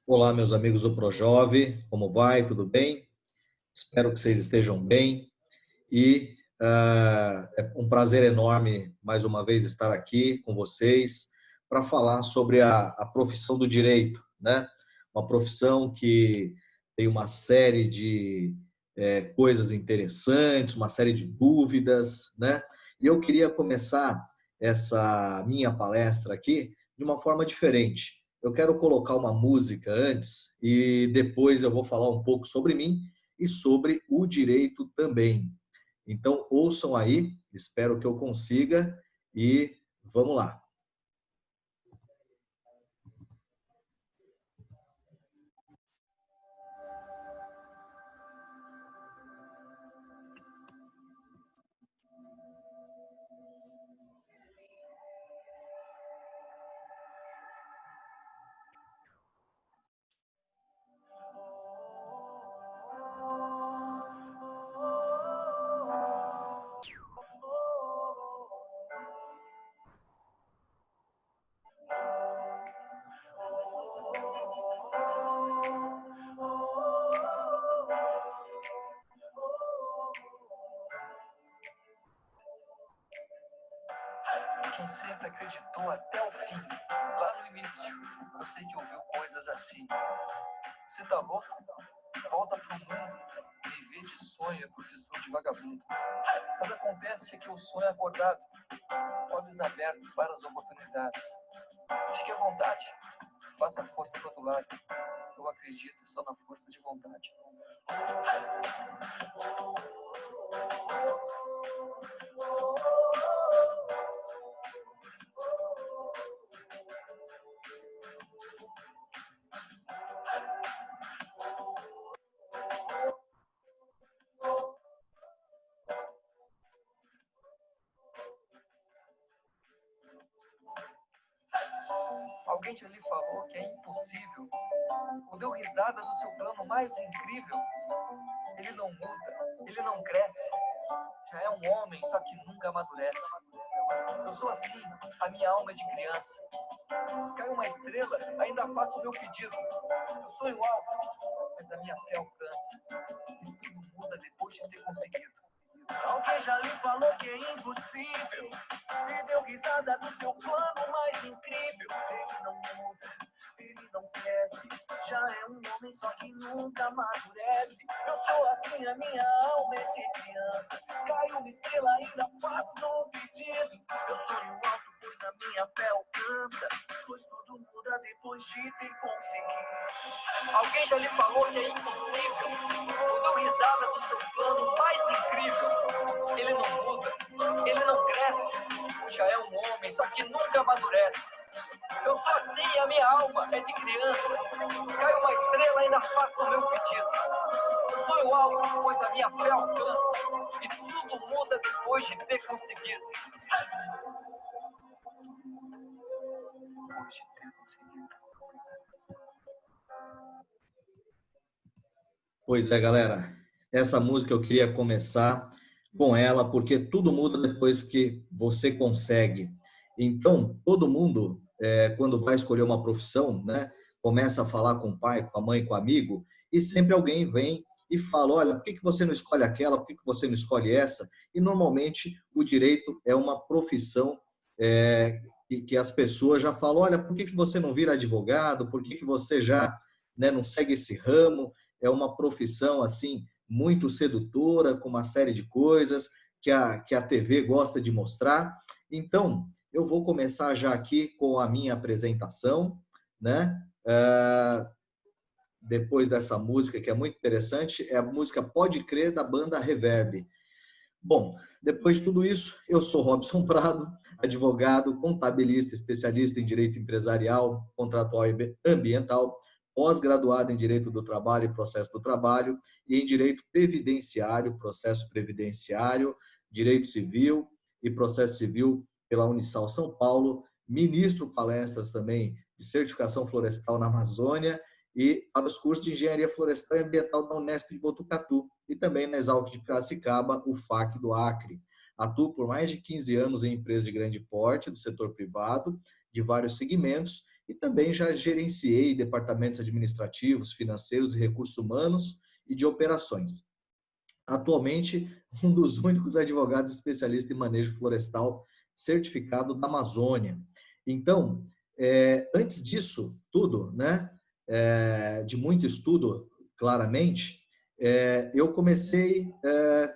Olá, meus amigos do Projove, como vai? Tudo bem? Espero que vocês estejam bem e é um prazer enorme mais uma vez estar aqui com vocês para falar sobre a profissão do direito, né? Uma profissão que tem uma série de coisas interessantes, uma série de dúvidas, né? E eu queria começar essa minha palestra aqui de uma forma diferente. Eu quero colocar uma música antes e depois eu vou falar um pouco sobre mim e sobre o direito também. Então, ouçam aí, espero que eu consiga e vamos lá. Quem sempre acreditou até o fim, lá no início, eu sei que ouviu coisas assim. Você tá louco? Volta pro mundo, viver de sonho é profissão de vagabundo. Mas acontece que o sonho é acordado, olhos abertos para as oportunidades. Fique à vontade, faça força pro outro lado. Eu acredito só na força de vontade. Alguém já lhe falou que é impossível? Ou deu risada do seu plano mais incrível? Ele não muda, ele não cresce. Já é um homem, só que nunca amadurece. Eu sou assim, a minha alma é de criança. Cai uma estrela, ainda faço o meu pedido. Eu sonho alto, mas a minha fé alcança. E tudo muda depois de ter conseguido. Alguém já lhe falou que é impossível? E deu risada do seu plano mais incrível. Ele não muda, ele não cresce. Já é um homem, só que nunca amadurece. Eu sou assim, a minha alma é de criança. Cai uma estrela, ainda faço um pedido. Eu sonho alto, pois a minha fé alcança. Pois tudo muda depois de ter conseguido. Alguém já lhe falou que é impossível? Ou deu risada do seu plano mais incrível? Ele não muda, ele não cresce. Já é um homem, só que nunca amadurece. Eu sou assim, a minha alma é de criança. Cai uma estrela, ainda faço o meu pedido. Eu sonho alto, pois a minha fé alcança. E tudo muda depois de ter conseguido. Depois de ter conseguido. Pois é, galera, essa música eu queria começar com ela, porque tudo muda depois que você consegue. Então, todo mundo, quando vai escolher uma profissão, né, começa a falar com o pai, com a mãe, com o amigo, e sempre alguém vem e fala, olha, por que que você não escolhe aquela, por que que você não escolhe essa? E normalmente o direito é uma profissão que as pessoas já falam, olha, por que que você não vira advogado, por que que você já, né, não segue esse ramo? É uma profissão assim muito sedutora, com uma série de coisas que a TV gosta de mostrar. Então, eu vou começar já aqui com a minha apresentação, né? Depois dessa música que é muito interessante, é a música Pode Crer da banda Reverb. Bom, depois de tudo isso, eu sou Robson Prado, advogado, contabilista, especialista em direito empresarial, contratual e ambiental, pós-graduado em Direito do Trabalho e Processo do Trabalho e em Direito Previdenciário, Processo Previdenciário, Direito Civil e Processo Civil pela Unisal São Paulo, ministro palestras também de certificação florestal na Amazônia e para os cursos de Engenharia Florestal e Ambiental da Unesp de Botucatu e também na Exalc de Piracicaba, o FAC do Acre. Atuo por mais de 15 anos em empresas de grande porte do setor privado, de vários segmentos, e também já gerenciei departamentos administrativos, financeiros e recursos humanos e de operações. Atualmente, um dos únicos advogados especialistas em manejo florestal certificado da Amazônia. Então, antes disso tudo, né, de muito estudo, claramente, eu comecei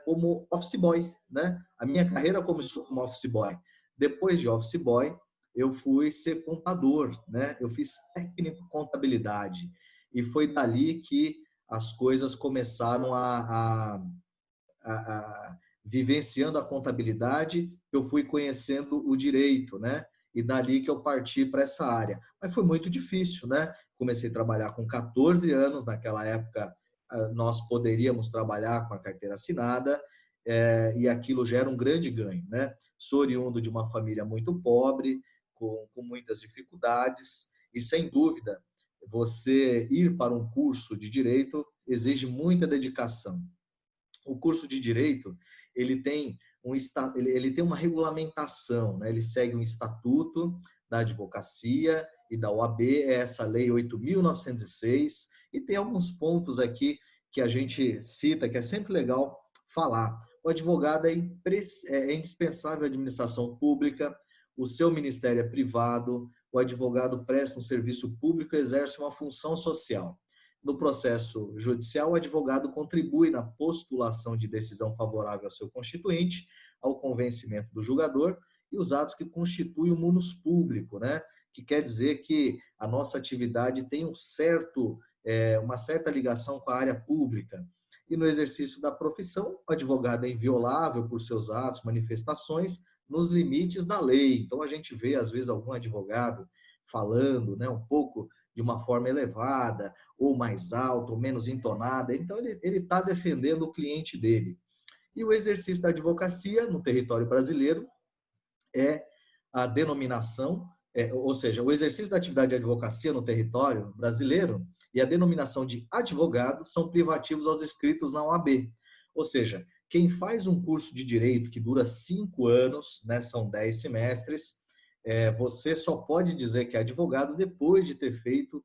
como office boy, né? A minha carreira começou como office boy. Depois de office boy, eu fui ser contador, né? Eu fiz técnico contabilidade e foi dali que as coisas começaram vivenciando a contabilidade, eu fui conhecendo o direito, né? E dali que eu parti para essa área. Mas foi muito difícil, né? Comecei a trabalhar com 14 anos, naquela época nós poderíamos trabalhar com a carteira assinada, e aquilo gera um grande ganho, né? Sou oriundo de uma família muito pobre, com muitas dificuldades, e sem dúvida, você ir para um curso de direito exige muita dedicação. O curso de direito, ele tem ele tem uma regulamentação, né? Ele segue um estatuto da advocacia e da OAB, é essa lei 8.906, e tem alguns pontos aqui que a gente cita, que é sempre legal falar. O advogado é indispensável à administração pública, o seu ministério é privado, o advogado presta um serviço público e exerce uma função social. No processo judicial, o advogado contribui na postulação de decisão favorável ao seu constituinte, ao convencimento do julgador e os atos que constituem o munus público, né? Que quer dizer que a nossa atividade tem uma certa ligação com a área pública. E no exercício da profissão, o advogado é inviolável por seus atos, manifestações, nos limites da lei. Então, a gente vê, às vezes, algum advogado falando, né, um pouco de uma forma elevada, ou mais alta, ou menos entonada. Então, ele está defendendo o cliente dele. E o exercício da advocacia no território brasileiro é a denominação, ou seja, o exercício da atividade de advocacia no território brasileiro e a denominação de advogado são privativos aos inscritos na OAB. Ou seja, quem faz um curso de direito que dura 5 anos, né, são 10 semestres, você só pode dizer que é advogado depois de ter feito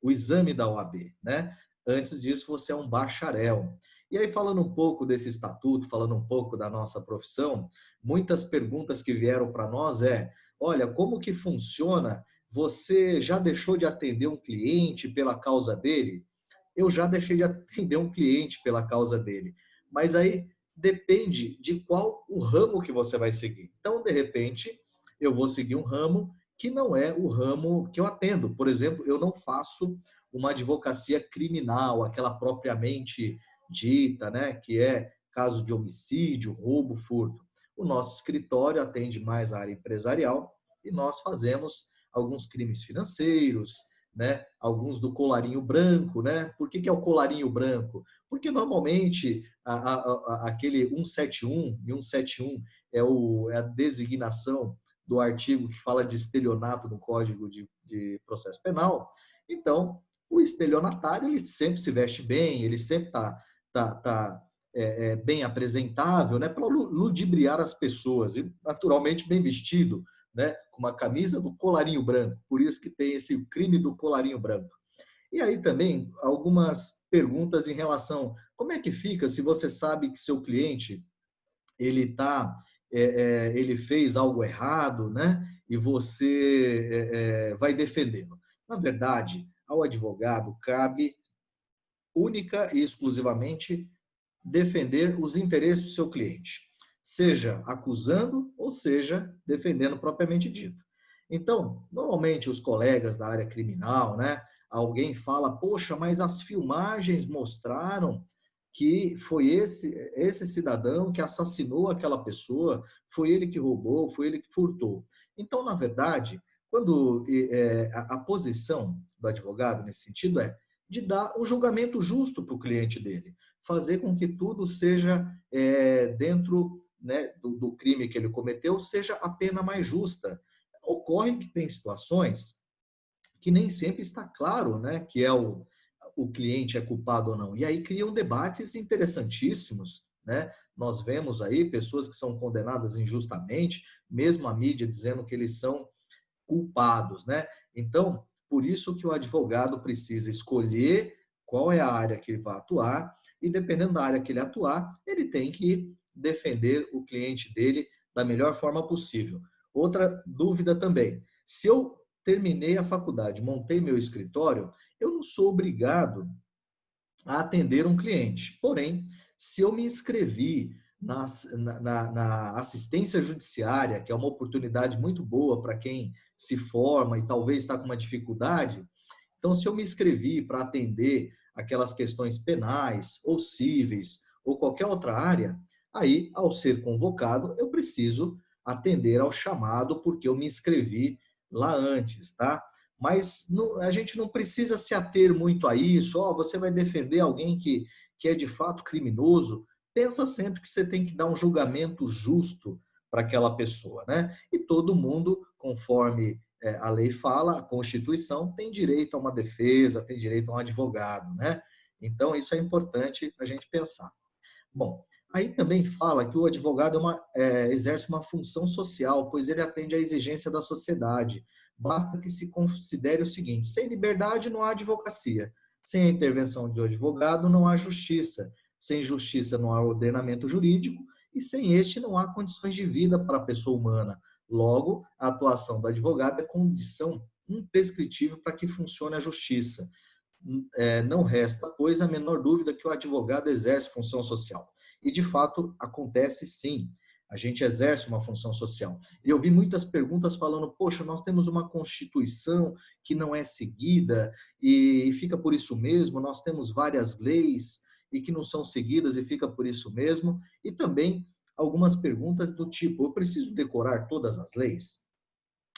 o exame da OAB, né? Antes disso, você é um bacharel. E aí, falando um pouco desse estatuto, falando um pouco da nossa profissão, muitas perguntas que vieram para nós olha, como que funciona? Você já deixou de atender um cliente pela causa dele? Eu já deixei de atender um cliente pela causa dele. Mas aí depende de qual o ramo que você vai seguir. Então, de repente, eu vou seguir um ramo que não é o ramo que eu atendo. Por exemplo, eu não faço uma advocacia criminal, aquela propriamente dita, né, que é caso de homicídio, roubo, furto. O nosso escritório atende mais a área empresarial e nós fazemos alguns crimes financeiros, né, alguns do colarinho branco, né? Por que é o colarinho branco? Porque normalmente aquele 171 e 171 é a designação do artigo que fala de estelionato no Código de Processo Penal. Então, o estelionatário ele sempre se veste bem, ele sempre está bem apresentável, né, para ludibriar as pessoas, e naturalmente bem vestido, né, com uma camisa do colarinho branco. Por isso que tem esse crime do colarinho branco. E aí também algumas perguntas em relação como é que fica se você sabe que seu cliente ele fez algo errado, né? E você vai defendê-lo. Na verdade, ao advogado cabe única e exclusivamente defender os interesses do seu cliente, seja acusando ou seja defendendo propriamente dito. Então, normalmente os colegas da área criminal, né, alguém fala, poxa, mas as filmagens mostraram que foi esse cidadão que assassinou aquela pessoa, foi ele que roubou, foi ele que furtou. Então, na verdade, quando a posição do advogado nesse sentido é de dar um julgamento justo para o cliente dele, fazer com que tudo seja dentro, né, do crime que ele cometeu, seja a pena mais justa. Ocorre que tem situações que nem sempre está claro, né, que o cliente é culpado ou não. E aí criam debates interessantíssimos, né? Nós vemos aí pessoas que são condenadas injustamente, mesmo a mídia dizendo que eles são culpados, né? Então, por isso que o advogado precisa escolher qual é a área que ele vai atuar e, dependendo da área que ele atuar, ele tem que defender o cliente dele da melhor forma possível. Outra dúvida também, se eu terminei a faculdade, montei meu escritório, eu não sou obrigado a atender um cliente. Porém, se eu me inscrevi na assistência judiciária, que é uma oportunidade muito boa para quem se forma e talvez está com uma dificuldade, então, se eu me inscrevi para atender aquelas questões penais ou cíveis ou qualquer outra área, aí, ao ser convocado, eu preciso atender ao chamado porque eu me inscrevi lá antes, tá? Mas a gente não precisa se ater muito a isso. Ó, você vai defender alguém que é de fato criminoso. Pensa sempre que você tem que dar um julgamento justo para aquela pessoa, né? E todo mundo, conforme a lei fala, a Constituição tem direito a uma defesa, tem direito a um advogado, né? Então, isso é importante a gente pensar. Bom, aí também fala que o advogado exerce uma função social, pois ele atende à exigência da sociedade. Basta que se considere o seguinte: sem liberdade não há advocacia, sem a intervenção do advogado não há justiça, sem justiça não há ordenamento jurídico e sem este não há condições de vida para a pessoa humana. Logo, a atuação do advogado é condição imprescritível para que funcione a justiça. Não resta, pois, a menor dúvida que o advogado exerce função social. E, de fato, acontece sim. A gente exerce uma função social. E eu vi muitas perguntas falando, poxa, nós temos uma Constituição que não é seguida e fica por isso mesmo, nós temos várias leis e que não são seguidas e fica por isso mesmo. E também algumas perguntas do tipo, eu preciso decorar todas as leis?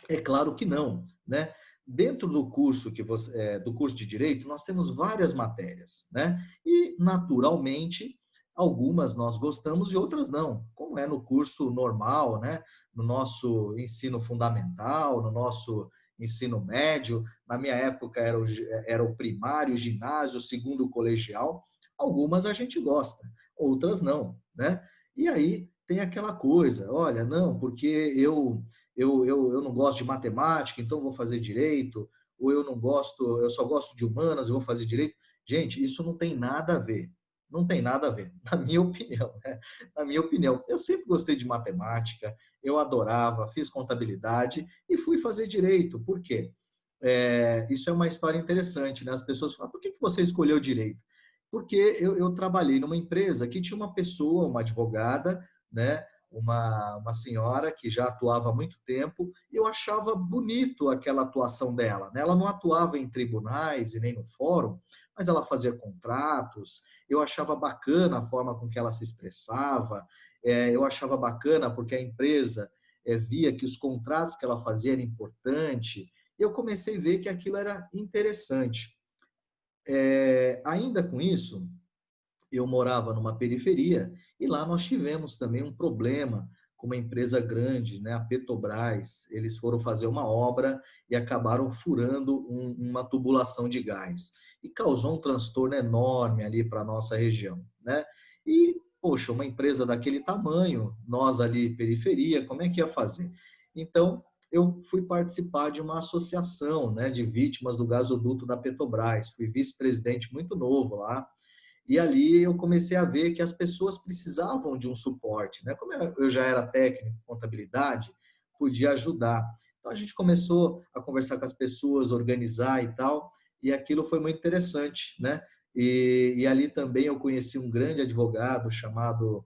É claro que não, né? Dentro do curso do curso de direito, nós temos várias matérias, né? E naturalmente algumas nós gostamos e outras não, como é no curso normal, né? No nosso ensino fundamental, no nosso ensino médio. Na minha época era o primário, o ginásio, o segundo colegial. Algumas a gente gosta, outras não, né? E aí tem aquela coisa, olha, não, porque eu não gosto de matemática, então vou fazer direito, ou eu não gosto, eu só gosto de humanas, eu vou fazer direito. Gente, isso não tem nada a ver. Não tem nada a ver, na minha opinião, né? Na minha opinião, eu sempre gostei de matemática, eu adorava, fiz contabilidade e fui fazer direito. Por quê? Isso é uma história interessante, né? As pessoas falam, por que você escolheu direito? Porque eu trabalhei numa empresa que tinha uma pessoa, uma advogada, né? Uma senhora que já atuava há muito tempo, e eu achava bonito aquela atuação dela, né? Ela não atuava em tribunais e nem no fórum, mas ela fazia contratos, eu achava bacana a forma com que ela se expressava, eu achava bacana porque a empresa via que os contratos que ela fazia eram importantes, e eu comecei a ver que aquilo era interessante. Ainda com isso, eu morava numa periferia e lá nós tivemos também um problema com uma empresa grande, né, a Petrobras. Eles foram fazer uma obra e acabaram furando uma tubulação de gás e causou um transtorno enorme ali para a nossa região, né? E, poxa, uma empresa daquele tamanho, nós ali periferia, como é que ia fazer? Então, eu fui participar de uma associação, né, de vítimas do gasoduto da Petrobras. Fui vice-presidente muito novo lá. E ali eu comecei a ver que as pessoas precisavam de um suporte, né? Como eu já era técnico em contabilidade, podia ajudar. Então a gente começou a conversar com as pessoas, organizar e tal, e aquilo foi muito interessante, né? E ali também eu conheci um grande advogado chamado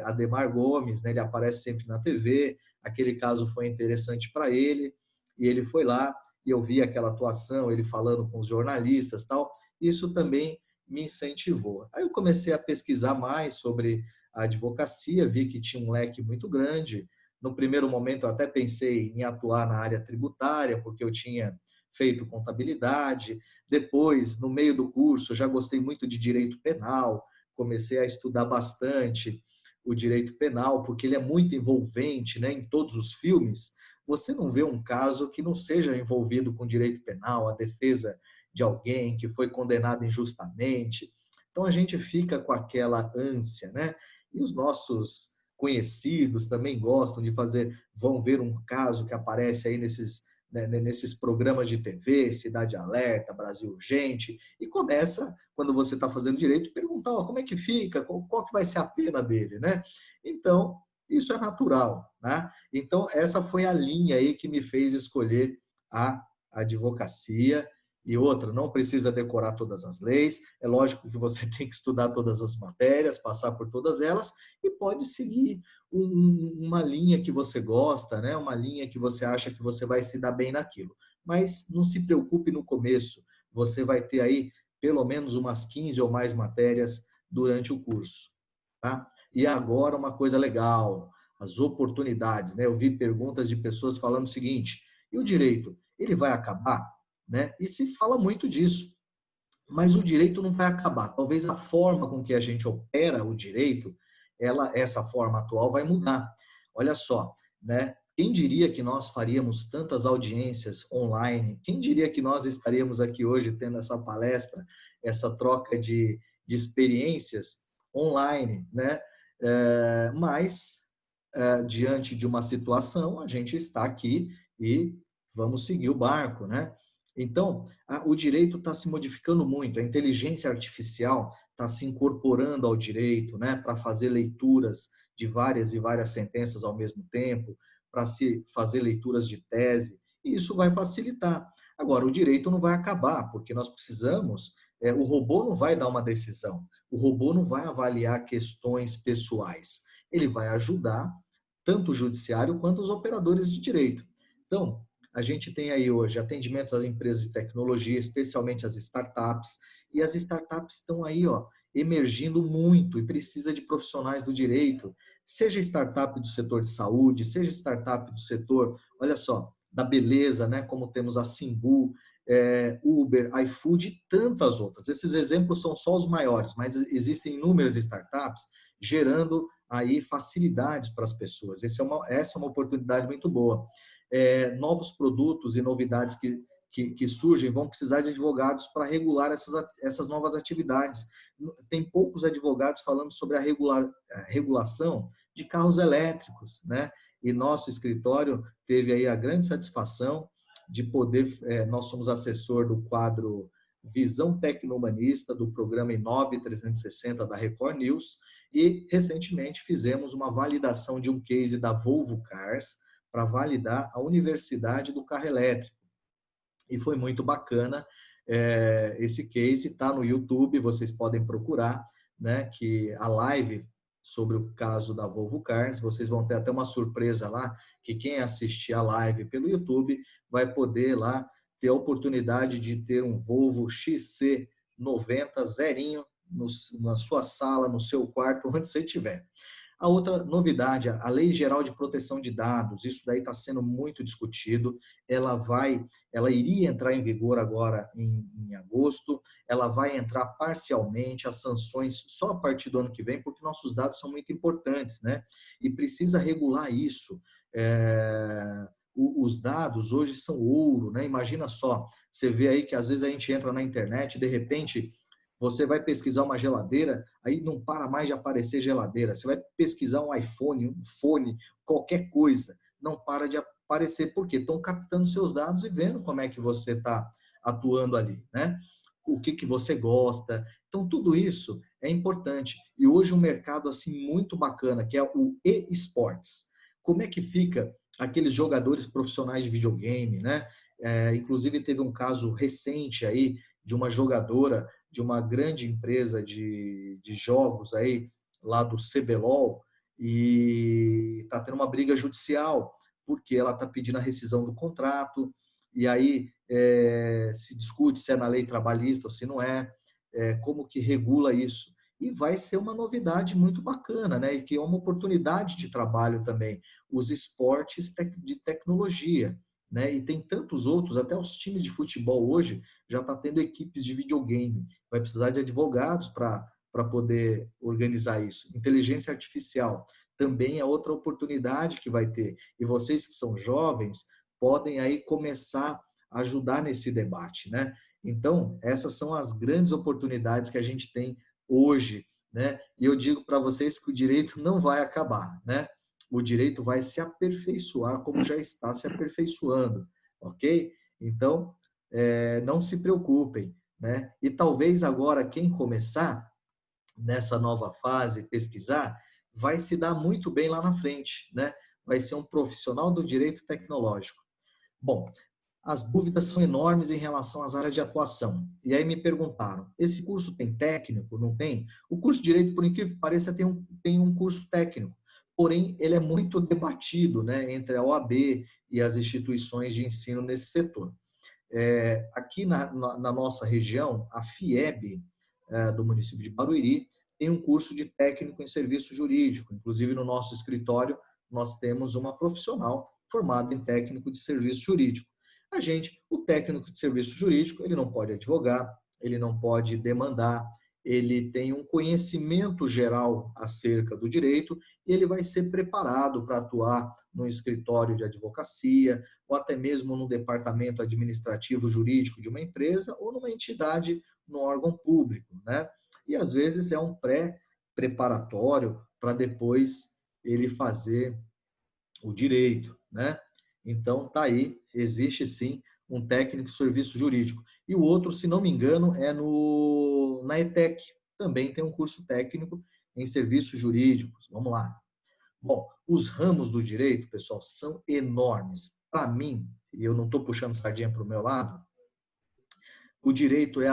Ademar Gomes, né? Ele aparece sempre na TV. Aquele caso foi interessante para ele e ele foi lá e eu vi aquela atuação, ele falando com os jornalistas, tal. Isso também me incentivou. Aí eu comecei a pesquisar mais sobre a advocacia, vi que tinha um leque muito grande. No primeiro momento, eu até pensei em atuar na área tributária, porque eu tinha feito contabilidade. Depois, no meio do curso, eu já gostei muito de direito penal, comecei a estudar bastante o direito penal, porque ele é muito envolvente, né? Em todos os filmes, você não vê um caso que não seja envolvido com direito penal, a defesa de alguém que foi condenado injustamente. Então a gente fica com aquela ânsia, né? E os nossos conhecidos também gostam de fazer, vão ver um caso que aparece aí nesses né, nesses programas de TV, Cidade Alerta, Brasil Urgente, e começa, quando você está fazendo direito, perguntar, ó, como é que fica, qual que vai ser a pena dele, né? Então, isso é natural, né? Então, essa foi a linha aí que me fez escolher a advocacia. E outra, não precisa decorar todas as leis, é lógico que você tem que estudar todas as matérias, passar por todas elas, e pode seguir uma linha que você gosta, né? Uma linha que você acha que você vai se dar bem naquilo. Mas não se preocupe no começo, você vai ter aí pelo menos umas 15 ou mais matérias durante o curso, tá? E agora uma coisa legal, as oportunidades, né? Eu vi perguntas de pessoas falando o seguinte: e o direito, ele vai acabar? Né? E se fala muito disso, mas o direito não vai acabar. Talvez a forma com que a gente opera o direito, essa forma atual vai mudar. Olha só, né? Quem diria que nós faríamos tantas audiências online? Quem diria que nós estaríamos aqui hoje tendo essa palestra, essa troca de experiências online, né? Mas, diante de uma situação, a gente está aqui e vamos seguir o barco, né? Então, o direito está se modificando muito, a inteligência artificial está se incorporando ao direito, né, para fazer leituras de várias e várias sentenças ao mesmo tempo, para se fazer leituras de tese, e isso vai facilitar. Agora, o direito não vai acabar, porque nós precisamos, o robô não vai dar uma decisão, o robô não vai avaliar questões pessoais, ele vai ajudar tanto o judiciário quanto os operadores de direito. Então, a gente tem aí hoje atendimento às empresas de tecnologia, especialmente as startups, e as startups estão aí, ó, emergindo muito e precisa de profissionais do direito, seja startup do setor de saúde, seja startup do setor, olha só, da beleza, né, como temos a Simbu, Uber, iFood e tantas outras. Esses exemplos são só os maiores, mas existem inúmeras startups gerando aí facilidades para as pessoas. Essa é uma oportunidade muito boa. Novos produtos e novidades que surgem vão precisar de advogados para regular essas novas atividades. Tem poucos advogados falando sobre a regulação de carros elétricos, né? E nosso escritório teve aí a grande satisfação de poder, nós somos assessor do quadro Visão Tecnohumanista do programa Inove 360 da Record News e recentemente fizemos uma validação de um case da Volvo Cars para validar a universidade do carro elétrico. E foi muito bacana. Esse case está no YouTube, vocês podem procurar, né, que a live sobre o caso da Volvo Cars, vocês vão ter até uma surpresa lá, que quem assistir a live pelo YouTube vai poder lá ter a oportunidade de ter um Volvo XC90 zerinho na sua sala, no seu quarto, onde você estiver. A outra novidade, a Lei Geral de Proteção de Dados, isso daí está sendo muito discutido, ela iria entrar em vigor agora em agosto, ela vai entrar parcialmente, as sanções só a partir do ano que vem, porque nossos dados são muito importantes, né? E precisa regular isso. Os dados hoje são ouro, né? Imagina só, você vê aí que às vezes a gente entra na internet, de repente você vai pesquisar uma geladeira, aí não para mais de aparecer geladeira. Você vai pesquisar um iPhone, um fone, qualquer coisa, não para de aparecer, porque estão captando seus dados e vendo como é que você está atuando ali, né? O que você gosta. Então, tudo isso é importante. E hoje um mercado assim muito bacana, que é o e-sports. Como é que fica aqueles jogadores profissionais de videogame, né? Inclusive, teve um caso recente aí de uma jogadora de uma grande empresa de jogos aí, lá do CBLOL, e está tendo uma briga judicial, porque ela está pedindo a rescisão do contrato, e aí se discute se é na lei trabalhista ou se não é, como que regula isso. E vai ser uma novidade muito bacana, né? E que é uma oportunidade de trabalho também. Os esportes de tecnologia, né? E tem tantos outros, até os times de futebol hoje já está tendo equipes de videogame. Vai precisar de advogados para poder organizar isso. Inteligência artificial também é outra oportunidade que vai ter. E vocês que são jovens podem aí começar a ajudar nesse debate, né? Então, essas são as grandes oportunidades que a gente tem hoje, né? E eu digo para vocês que o direito não vai acabar, né? O direito vai se aperfeiçoar como já está se aperfeiçoando. ok? Então, não se preocupem, né? E talvez agora quem começar nessa nova fase pesquisar vai se dar muito bem lá na frente, né? Vai ser um profissional do direito tecnológico. Bom, as dúvidas são enormes em relação às áreas de atuação. E aí me perguntaram, esse curso tem técnico? Não tem? O curso de Direito, por incrível que pareça, tem um curso técnico. Porém, ele é muito debatido, né, entre a OAB e as instituições de ensino nesse setor. Aqui na nossa região, a FIEB, do município de Barueri, tem um curso de técnico em serviço jurídico. Inclusive, no nosso escritório, nós temos uma profissional formada em técnico de serviço jurídico. O técnico de serviço jurídico, ele não pode advogar, ele não pode demandar, ele tem um conhecimento geral acerca do direito e ele vai ser preparado para atuar no escritório de advocacia ou até mesmo no departamento administrativo jurídico de uma empresa ou numa entidade no órgão público, né? E às vezes é um pré-preparatório para depois ele fazer o direito, né? Então, tá aí, existe sim um técnico de serviço jurídico. E o outro, se não me engano, é na ETEC. Também tem um curso técnico em serviços jurídicos. Vamos lá. Bom, os ramos do direito, pessoal, são enormes. Para mim, e eu não estou puxando sardinha para o meu lado, o direito é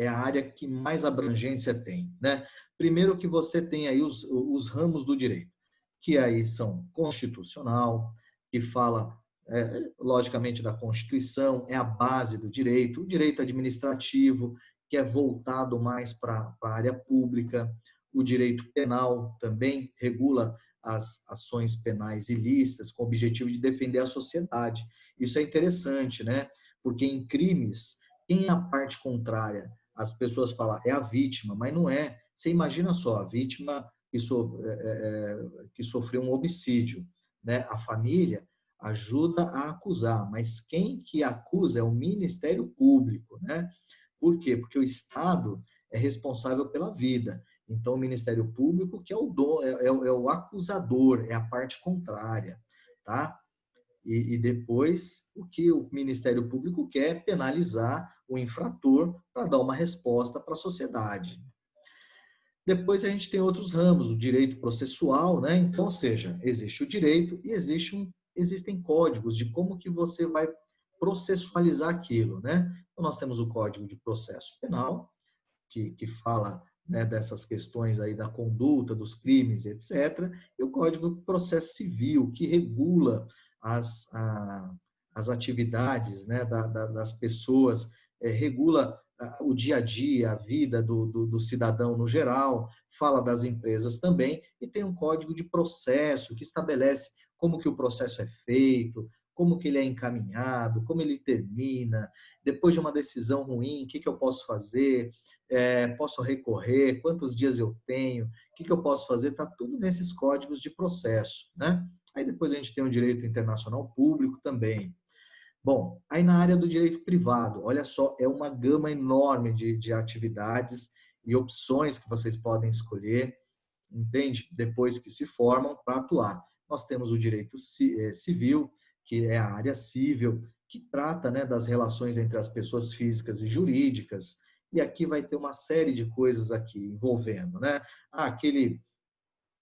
a área que mais abrangência tem, né? Primeiro que você tem aí os ramos do direito, que aí são constitucional, que fala, logicamente, da Constituição, é a base do direito, o direito administrativo, que é voltado mais para a área pública, o direito penal também regula as ações penais ilícitas com o objetivo de defender a sociedade. Isso é interessante, né? Porque em crimes, quem é a parte contrária? As pessoas falam, é a vítima, mas não é. Você imagina só, a vítima que sofreu um homicídio, né? A família ajuda a acusar, mas quem que acusa é o Ministério Público, né? Por quê? Porque o Estado é responsável pela vida. Então, o Ministério Público que é o acusador, é a parte contrária, tá? E depois, o que o Ministério Público quer é penalizar o infrator para dar uma resposta para a sociedade. Depois a gente tem outros ramos, o direito processual, né? Então, ou seja, existe o direito e existem códigos de como que você vai processualizar aquilo, né? Então, nós temos o Código de Processo Penal, que fala, né, dessas questões aí da conduta, dos crimes, etc. E o Código de Processo Civil, que regula as atividades, né, das pessoas, regula o dia a dia, a vida do cidadão no geral, fala das empresas também, e tem um código de processo que estabelece como que o processo é feito, como que ele é encaminhado, como ele termina, depois de uma decisão ruim, o que eu posso fazer, posso recorrer, quantos dias eu tenho, o que eu posso fazer, está tudo nesses códigos de processo, né? Aí depois a gente tem o direito internacional público também. Bom, aí na área do direito privado, olha só, é uma gama enorme de atividades e opções que vocês podem escolher, entende? Depois que se formam para atuar. Nós temos o direito civil, que é a área civil, que trata, né, das relações entre as pessoas físicas e jurídicas, e aqui vai ter uma série de coisas aqui envolvendo, né?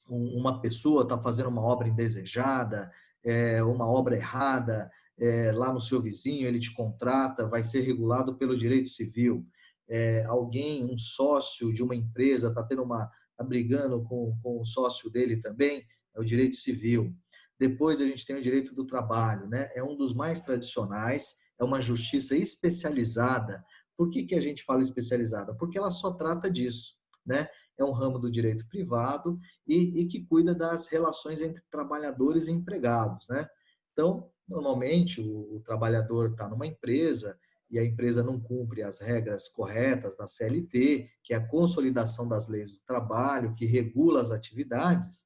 Uma pessoa está fazendo uma obra indesejada, uma obra errada, lá no seu vizinho, ele te contrata, vai ser regulado pelo direito civil. Um sócio de uma empresa está brigando com o sócio dele também, é o direito civil. Depois a gente tem o direito do trabalho, né? É um dos mais tradicionais, é uma justiça especializada. Por que a gente fala especializada? Porque ela só trata disso, né? É um ramo do direito privado e que cuida das relações entre trabalhadores e empregados, né? Então, normalmente, o trabalhador está numa empresa e a empresa não cumpre as regras corretas da CLT, que é a consolidação das leis do trabalho, que regula as atividades.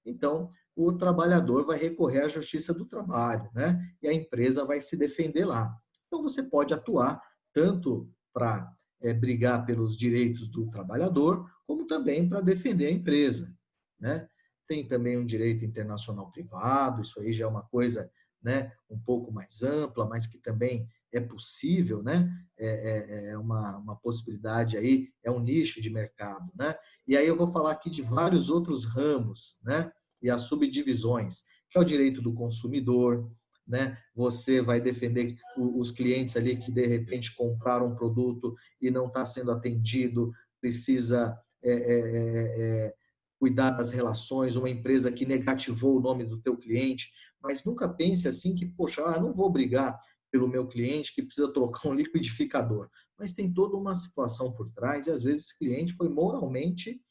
Então, o trabalhador vai recorrer à Justiça do Trabalho, né? E a empresa vai se defender lá. Então, você pode atuar tanto para brigar pelos direitos do trabalhador, como também para defender a empresa, né? Tem também um direito internacional privado, isso aí já é uma coisa né, um pouco mais ampla, mas que também é possível, né? É uma possibilidade aí, é um nicho de mercado, né? E aí eu vou falar aqui de vários outros ramos, né? E as subdivisões, que é o direito do consumidor, né? Você vai defender os clientes ali que de repente compraram um produto e não está sendo atendido, precisa cuidar das relações, uma empresa que negativou o nome do teu cliente, mas nunca pense assim que, poxa, não vou brigar pelo meu cliente que precisa trocar um liquidificador. Mas tem toda uma situação por trás e às vezes esse cliente foi moralmente,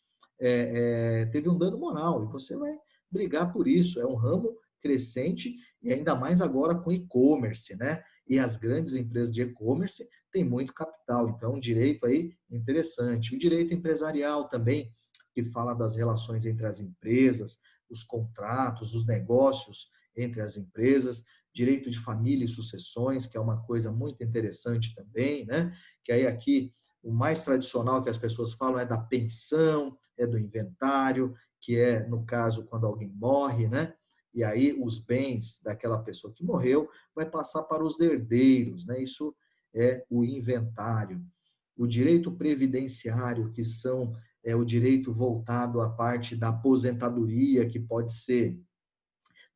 teve um dano moral e você vai brigar por isso. É um ramo crescente e ainda mais agora com e-commerce, né? E as grandes empresas de e-commerce têm muito capital, então um direito aí interessante. O direito empresarial também, que fala das relações entre as empresas, os contratos, os negócios entre as empresas, direito de família e sucessões, que é uma coisa muito interessante também, né? Que aí aqui o mais tradicional que as pessoas falam é da pensão, é do inventário, que é, no caso, quando alguém morre, né? E aí os bens daquela pessoa que morreu vai passar para os herdeiros, né? Isso é o inventário. O direito previdenciário, que são o direito voltado à parte da aposentadoria, que pode ser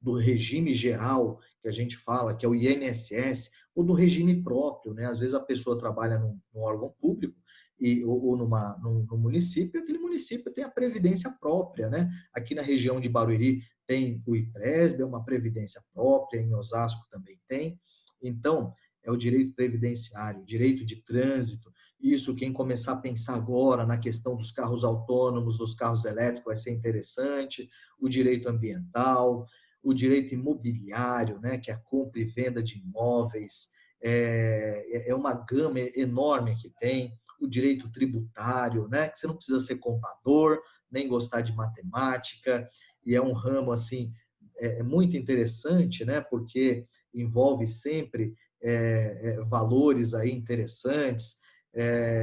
do regime geral, que a gente fala, que é o INSS, ou do regime próprio, né? Às vezes a pessoa trabalha num órgão público ou num município, e aquele município tem a previdência própria, né? Aqui na região de Barueri tem o IPRESB, é uma previdência própria, em Osasco também tem. Então, é o direito previdenciário, direito de trânsito. Isso, quem começar a pensar agora na questão dos carros autônomos, dos carros elétricos, vai ser interessante. O direito ambiental, o direito imobiliário, né, que é a compra e venda de imóveis, é uma gama enorme que tem, o direito tributário, né, que você não precisa ser contador, nem gostar de matemática, e é um ramo, assim, muito interessante, né, porque envolve sempre valores aí interessantes,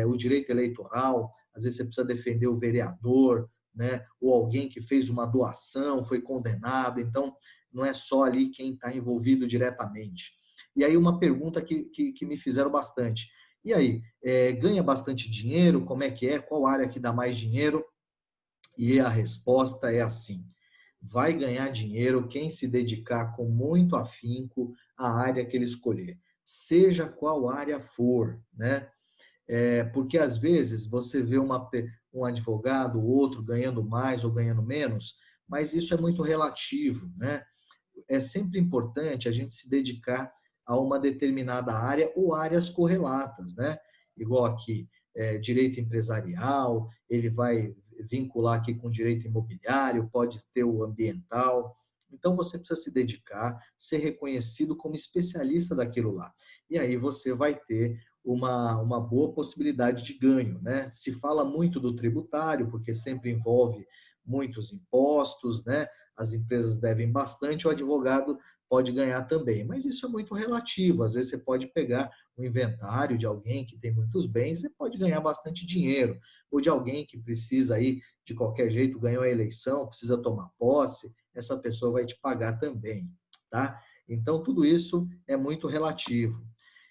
o direito eleitoral, às vezes você precisa defender o vereador, né, ou alguém que fez uma doação, foi condenado, então não é só ali quem está envolvido diretamente. E aí uma pergunta que me fizeram bastante. E aí, ganha bastante dinheiro? Como é que é? Qual área que dá mais dinheiro? E a resposta é assim: vai ganhar dinheiro quem se dedicar com muito afinco à área que ele escolher, seja qual área for, né? Porque às vezes você vê um advogado, outro ganhando mais ou ganhando menos, mas isso é muito relativo, né? É sempre importante a gente se dedicar a uma determinada área ou áreas correlatas, né? Igual aqui, direito empresarial, ele vai vincular aqui com direito imobiliário, pode ter o ambiental. Então, você precisa se dedicar, ser reconhecido como especialista daquilo lá. E aí você vai ter uma boa possibilidade de ganho, né? Se fala muito do tributário, porque sempre envolve muitos impostos, né? As empresas devem bastante, o advogado pode ganhar também. Mas isso é muito relativo. Às vezes você pode pegar um inventário de alguém que tem muitos bens e pode ganhar bastante dinheiro. Ou de alguém que precisa aí, de qualquer jeito, ganhou a eleição, precisa tomar posse, essa pessoa vai te pagar também, tá? Então, tudo isso é muito relativo.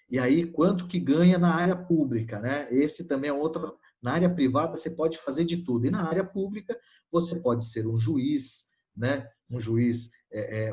E aí, quanto que ganha na área pública, né? Esse também é outro. Na área privada, você pode fazer de tudo. E na área pública, você pode ser um juiz, né? Um juiz,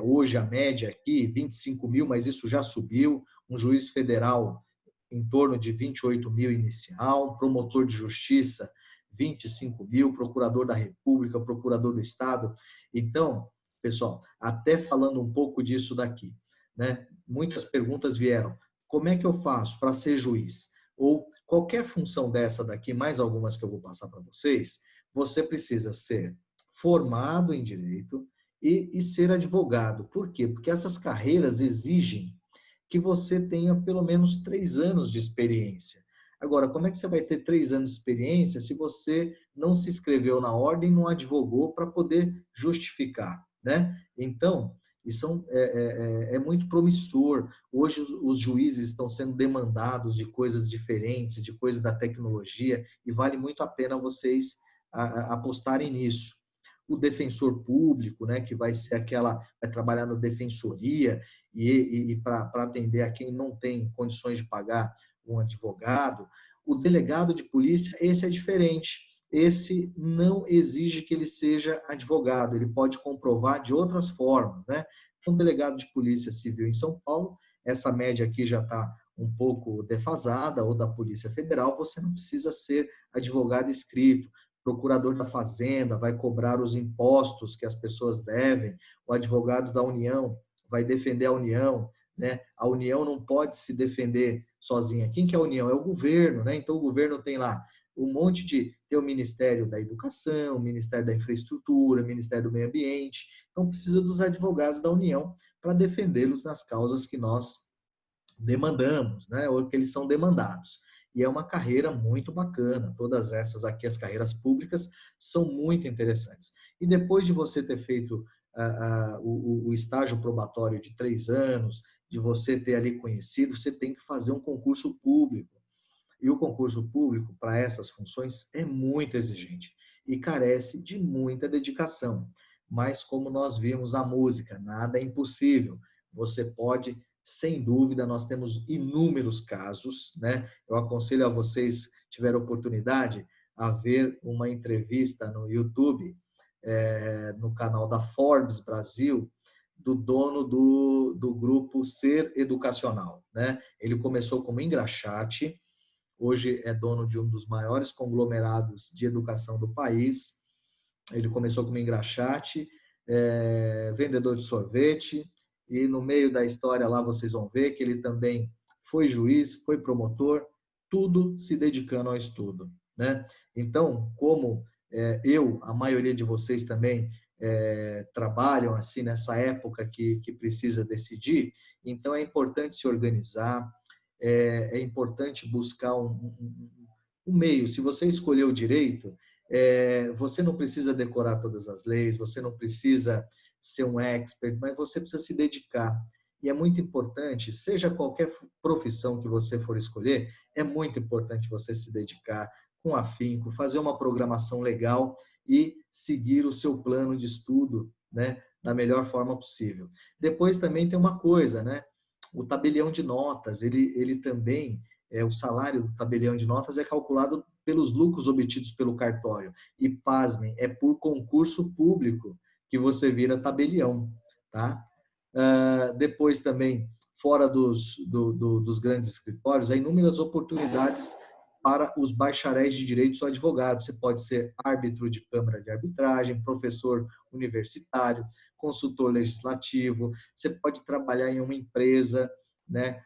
hoje a média aqui, 25 mil, mas isso já subiu. Um juiz federal, em torno de 28 mil inicial. Um promotor de justiça, 25 mil. Procurador da República, procurador do Estado. Então, pessoal, até falando um pouco disso daqui, né? Muitas perguntas vieram. Como é que eu faço para ser juiz? Ou qualquer função dessa daqui, mais algumas que eu vou passar para vocês, você precisa ser formado em direito e ser advogado. Por quê? Porque essas carreiras exigem que você tenha pelo menos 3 anos de experiência. Agora, como é que você vai ter 3 anos de experiência se você não se inscreveu na ordem e não advogou para poder justificar, né? Então, isso é muito promissor. Hoje os juízes estão sendo demandados de coisas diferentes, de coisas da tecnologia, e vale muito a pena vocês apostarem nisso. o defensor público, né, que vai ser vai trabalhar na defensoria e para atender a quem não tem condições de pagar um advogado. O delegado de polícia, esse é diferente. Esse não exige que ele seja advogado, ele pode comprovar de outras formas, né? Um delegado de polícia civil em São Paulo, essa média aqui já está um pouco defasada, ou da Polícia Federal, você não precisa ser advogado inscrito. Procurador da Fazenda vai cobrar os impostos que as pessoas devem, o advogado da União vai defender a União, né? A União não pode se defender sozinha. Quem que é a União? É o governo, né? Então o governo tem lá um monte tem o Ministério da Educação, o Ministério da Infraestrutura, o Ministério do Meio Ambiente. Então precisa dos advogados da União para defendê-los nas causas que nós demandamos, né? Ou que eles são demandados. E é uma carreira muito bacana. Todas essas aqui, as carreiras públicas, são muito interessantes. E depois de você ter feito o estágio probatório de 3 anos, de você ter ali conhecido, você tem que fazer um concurso público. E o concurso público, para essas funções, é muito exigente e carece de muita dedicação. Mas, como nós vimos a música, nada é impossível. Você pode, sem dúvida, nós temos inúmeros casos, né? Eu aconselho a vocês, tiver oportunidade, a ver uma entrevista no YouTube, no canal da Forbes Brasil, do dono do grupo Ser Educacional, né? Ele começou como engraxate, hoje é dono de um dos maiores conglomerados de educação do país. Ele começou como engraxate, vendedor de sorvete, e no meio da história lá vocês vão ver que ele também foi juiz, foi promotor, tudo se dedicando ao estudo, né? Então, como a maioria de vocês também trabalham assim nessa época que precisa decidir, então é importante se organizar, é importante buscar um meio. Se você escolheu o direito, você não precisa decorar todas as leis, você não precisa ser um expert, mas você precisa se dedicar. E é muito importante, seja qualquer profissão que você for escolher, é muito importante você se dedicar com afinco, fazer uma programação legal e seguir o seu plano de estudo, né, da melhor forma possível. Depois também tem uma coisa, né? O tabelião de notas, ele também, o salário do tabelião de notas é calculado pelos lucros obtidos pelo cartório. E, pasmem, é por concurso público que você vira tabelião, tá? Depois também, fora dos grandes escritórios, há inúmeras oportunidades para os bacharéis de direitos ou advogados. Você pode ser árbitro de câmara de arbitragem, professor universitário, consultor legislativo, você pode trabalhar em uma empresa, né,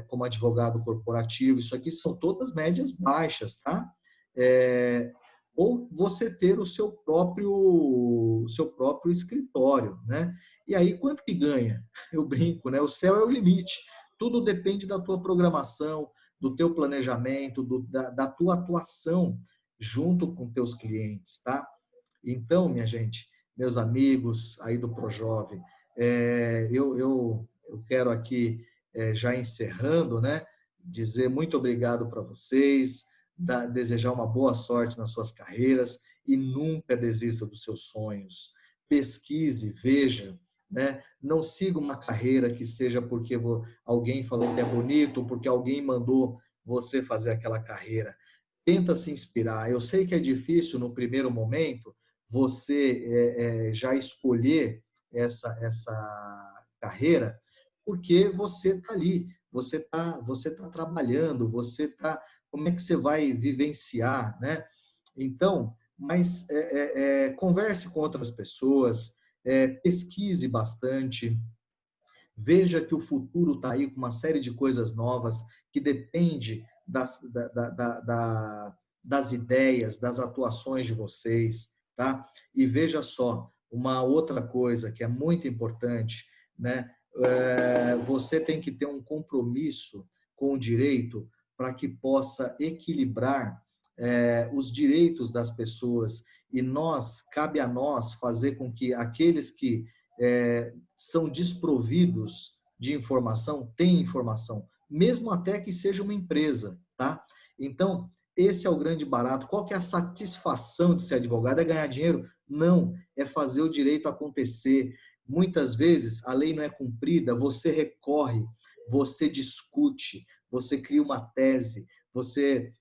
como advogado corporativo. Isso aqui são todas médias baixas, tá? Ou você ter o seu próprio escritório, né? E aí, quanto que ganha? Eu brinco, né? O céu é o limite. Tudo depende da tua programação, do teu planejamento, da tua atuação junto com teus clientes, tá? Então, minha gente, meus amigos aí do Projove, eu quero aqui, já encerrando, né? Dizer muito obrigado para vocês, desejar uma boa sorte nas suas carreiras e nunca desista dos seus sonhos. Pesquise, veja, né? Não siga uma carreira que seja porque alguém falou que é bonito, porque alguém mandou você fazer aquela carreira. Tenta se inspirar. Eu sei que é difícil no primeiro momento você já escolher essa carreira, porque você está ali, você tá trabalhando, como é que você vai vivenciar, né? Então, mas converse com outras pessoas, pesquise bastante, veja que o futuro está aí com uma série de coisas novas que depende das ideias, das atuações de vocês, tá? E veja só, uma outra coisa que é muito importante, né? Você tem que ter um compromisso com o direito para que possa equilibrar os direitos das pessoas e cabe a nós fazer com que aqueles que são desprovidos de informação tenham informação, mesmo até que seja uma empresa, tá? Então, Esse é o grande barato. Qual que é a satisfação de ser advogado? É ganhar dinheiro? Não, é fazer o direito acontecer. Muitas vezes a lei não é cumprida, você recorre, você discute, você cria uma tese, você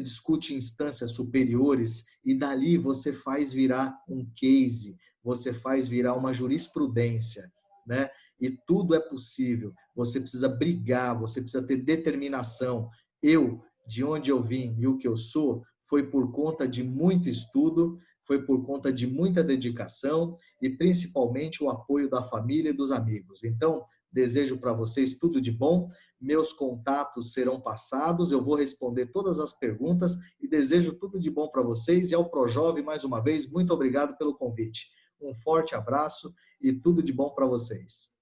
discute em instâncias superiores e dali você faz virar um case, você faz virar uma jurisprudência, né? E tudo é possível. Você precisa brigar, você precisa ter determinação. Eu, de onde eu vim e o que eu sou, foi por conta de muito estudo, foi por conta de muita dedicação e principalmente o apoio da família e dos amigos. Então, desejo para vocês tudo de bom. Meus contatos serão passados, eu vou responder todas as perguntas e desejo tudo de bom para vocês. E ao Projove, mais uma vez, muito obrigado pelo convite. Um forte abraço e tudo de bom para vocês.